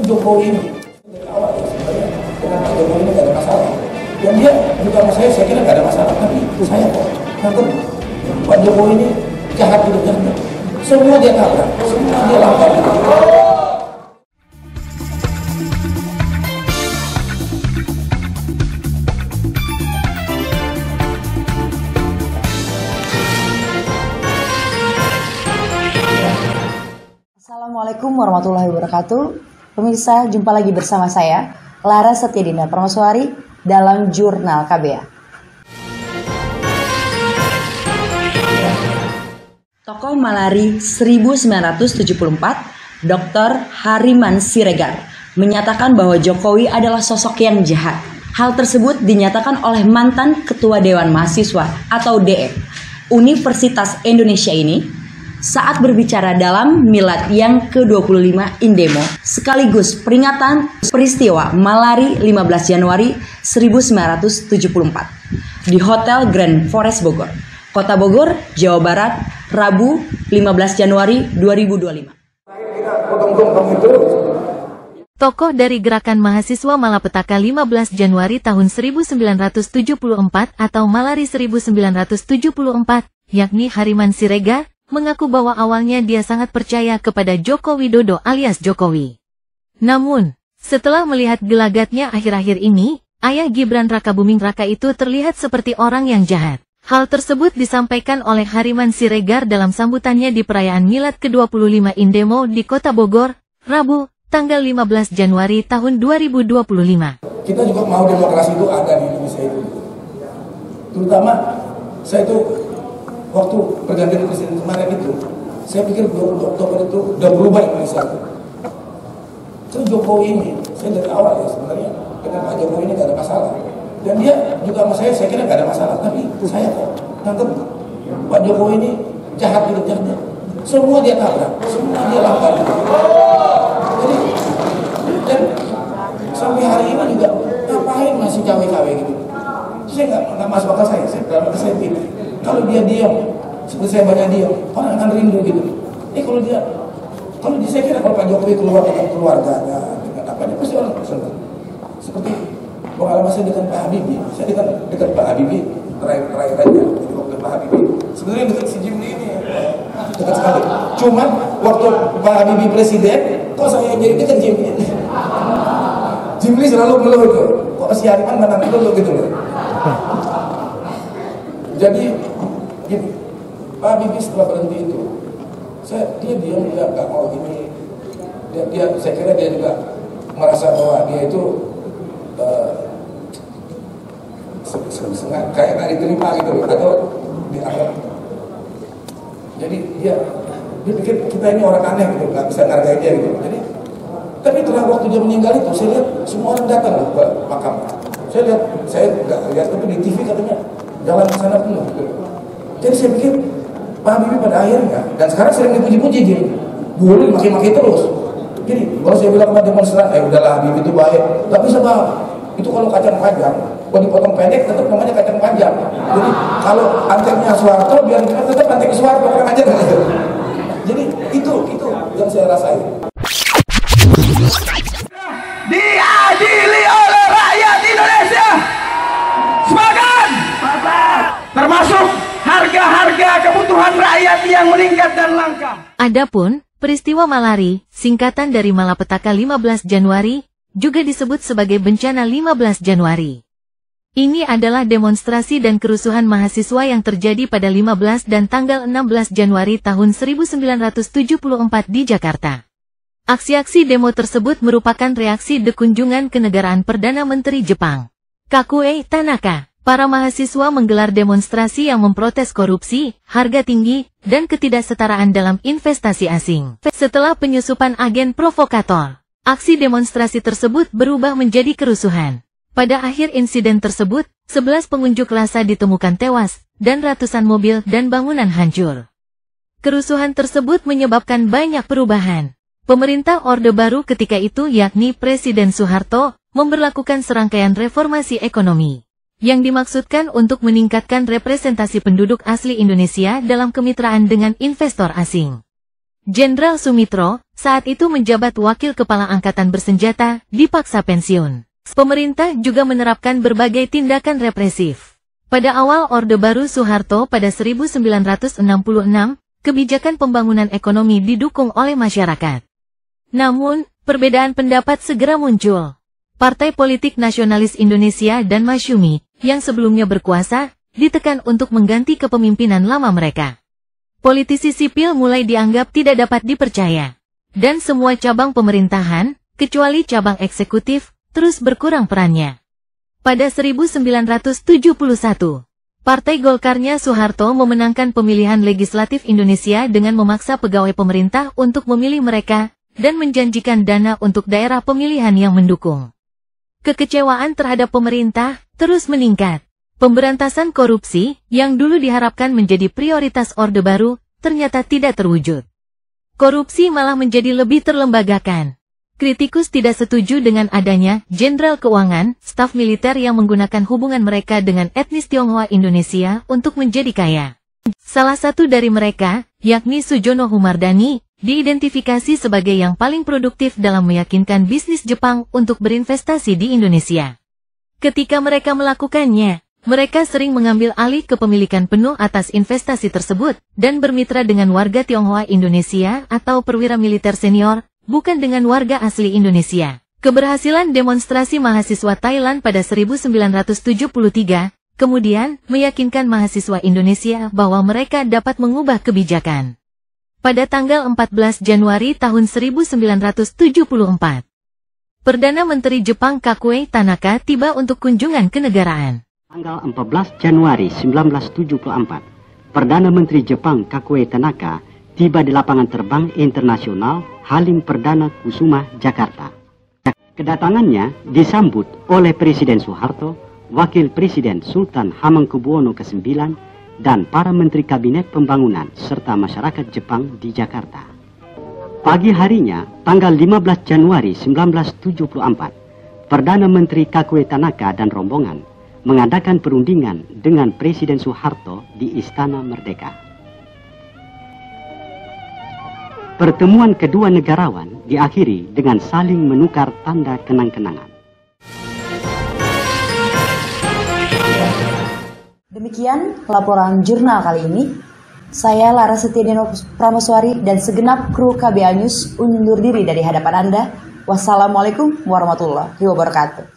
Jokowi ini dari awal ya sebenarnya dengan Pak Jokowi ini nggak ada masalah. Dan dia juga sama saya kira nggak ada masalah. Tapi saya kok nangkep Pak Jokowi ini jahat hidupnya. Semua dia tabrak, semua dia langgar. Assalamualaikum warahmatullahi wabarakatuh. Pemirsa, jumpa lagi bersama saya, Lara Setyadinda Permaiswari, dalam Jurnal KBA. Tokoh Malari 1974, Dr. Hariman Siregar, menyatakan bahwa Jokowi adalah sosok yang jahat. Hal tersebut dinyatakan oleh mantan Ketua Dewan Mahasiswa atau DM Universitas Indonesia ini saat berbicara dalam Milad yang ke-25 Indemo sekaligus peringatan peristiwa Malari 15 Januari 1974 di Hotel Grand Forest Bogor, Kota Bogor, Jawa Barat, Rabu 15 Januari 2025. Tokoh dari Gerakan Mahasiswa Malapetaka 15 Januari tahun 1974 atau Malari 1974, yakni Hariman Siregar, mengaku bahwa awalnya dia sangat percaya kepada Joko Widodo alias Jokowi. Namun, setelah melihat gelagatnya akhir-akhir ini, ayah Gibran Rakabuming Raka itu terlihat seperti orang yang jahat. Hal tersebut disampaikan oleh Hariman Siregar dalam sambutannya di perayaan Milad ke-25 Indemo di Kota Bogor, Rabu, tanggal 15 Januari tahun 2025. Kita juga mau demokrasi itu ada di Indonesia itu. Terutama, saya itu waktu pergantian presiden kemarin itu, saya pikir Oktober itu udah berubah Indonesia. Kan Jokowi ini, saya dari awal ya sebenarnya dengan Pak Jokowi ini nggak ada masalah. Dan dia juga sama saya kira nggak ada masalah. Tapi saya kok nangkep Pak Jokowi ini jahat hidupnya. Semua dia tabrak, semua dia langgar. Jadi, dan sampai hari ini juga ngapain masih cawe-cawe gitu. Saya nggak masuk akal saya dalam kesentif. Kalau dia diam, seperti saya banyak diam, orang akan rindu gitu. Kalau saya kira kalau Pak Jokowi keluar dengan keluarganya, dengan apanya, pasti orang senang. Seperti pengalaman saya dengan Pak Habibie, saya dekat Pak Habibie, terakhir aja, waktu Pak Habibie. Sebenarnya dekat si Jimli ini, dekat sekali. Cuman waktu Pak Habibie presiden, kok saya jadi dekat Jimli? Jimli selalu ngeluh itu, kok si Hariman menang dulu gitu loh. Jadi gini, Pak Habibie setelah berhenti itu, dia nggak mau gini. Saya kira dia juga merasa bahwa dia itu kayak nggak diterima gitu, atau dianggap. Jadi dia pikir kita ini orang aneh gitu, nggak bisa ngargain dia gitu. Tapi setelah waktu dia meninggal itu, saya lihat semua orang datang ke makam. Saya nggak lihat tapi di TV katanya jalan ke sana penuh gitu. Jadi saya pikir Pak Habibie pada akhirnya, dan sekarang sering dipuji-puji dia, dulu maki-maki terus. Jadi kalau saya bilang sama demonstran, udahlah Habibie itu baik, tapi sebab itu kalau kacang panjang, kalau dipotong pendek tetap namanya kacang panjang. Jadi kalau anteknya Soeharto, biar tetap antek Soeharto, kan aja gitu. Jadi itu yang saya rasain. Diadili oleh rakyat Indonesia. Semangat! Termasuk harga-harga kebutuhan rakyat yang meningkat dan langka. Adapun peristiwa Malari, singkatan dari Malapetaka 15 Januari, juga disebut sebagai bencana 15 Januari. Ini adalah demonstrasi dan kerusuhan mahasiswa yang terjadi pada 15 dan tanggal 16 Januari tahun 1974 di Jakarta. Aksi-aksi demo tersebut merupakan reaksi dekunjungan kenegaraan Perdana Menteri Jepang, Kakue Tanaka. Para mahasiswa menggelar demonstrasi yang memprotes korupsi, harga tinggi, dan ketidaksetaraan dalam investasi asing. Setelah penyusupan agen provokator, aksi demonstrasi tersebut berubah menjadi kerusuhan. Pada akhir insiden tersebut, 11 pengunjuk rasa ditemukan tewas, dan ratusan mobil dan bangunan hancur. Kerusuhan tersebut menyebabkan banyak perubahan. Pemerintah Orde Baru ketika itu yakni Presiden Soeharto, memberlakukan serangkaian reformasi ekonomi yang dimaksudkan untuk meningkatkan representasi penduduk asli Indonesia dalam kemitraan dengan investor asing. Jenderal Sumitro, saat itu menjabat Wakil Kepala Angkatan Bersenjata, dipaksa pensiun. Pemerintah juga menerapkan berbagai tindakan represif. Pada awal Orde Baru Soeharto pada 1966, kebijakan pembangunan ekonomi didukung oleh masyarakat. Namun, perbedaan pendapat segera muncul. Partai Politik Nasionalis Indonesia dan Masyumi, yang sebelumnya berkuasa, ditekan untuk mengganti kepemimpinan lama mereka. Politisi sipil mulai dianggap tidak dapat dipercaya. Dan semua cabang pemerintahan, kecuali cabang eksekutif, terus berkurang perannya. Pada 1971, Partai Golkarnya Soeharto memenangkan pemilihan legislatif Indonesia dengan memaksa pegawai pemerintah untuk memilih mereka, dan menjanjikan dana untuk daerah pemilihan yang mendukung. Kekecewaan terhadap pemerintah terus meningkat. Pemberantasan korupsi, yang dulu diharapkan menjadi prioritas Orde Baru, ternyata tidak terwujud. Korupsi malah menjadi lebih terlembagakan. Kritikus tidak setuju dengan adanya Jenderal Keuangan, staf militer yang menggunakan hubungan mereka dengan etnis Tionghoa Indonesia untuk menjadi kaya. Salah satu dari mereka, yakni Sujono Humardani, diidentifikasi sebagai yang paling produktif dalam meyakinkan bisnis Jepang untuk berinvestasi di Indonesia. Ketika mereka melakukannya, mereka sering mengambil alih kepemilikan penuh atas investasi tersebut, dan bermitra dengan warga Tionghoa Indonesia atau perwira militer senior, bukan dengan warga asli Indonesia. Keberhasilan demonstrasi mahasiswa Thailand pada 1973, kemudian meyakinkan mahasiswa Indonesia bahwa mereka dapat mengubah kebijakan. Pada tanggal 14 Januari tahun 1974, Perdana Menteri Jepang Kakuei Tanaka tiba untuk kunjungan kenegaraan. Tanggal 14 Januari 1974, Perdana Menteri Jepang Kakuei Tanaka tiba di lapangan terbang internasional Halim Perdana Kusuma, Jakarta. Kedatangannya disambut oleh Presiden Soeharto, Wakil Presiden Sultan Hamengkubuwono ke-9, dan para Menteri Kabinet Pembangunan serta masyarakat Jepang di Jakarta. Pagi harinya, tanggal 15 Januari 1974, Perdana Menteri Kakuei Tanaka dan rombongan mengadakan perundingan dengan Presiden Soeharto di Istana Merdeka. Pertemuan kedua negarawan diakhiri dengan saling menukar tanda kenang-kenangan. Demikian laporan jurnal kali ini. Saya Laras Setiadino Prameswari dan segenap kru KBA News undur diri dari hadapan Anda. Wassalamualaikum warahmatullahi wabarakatuh.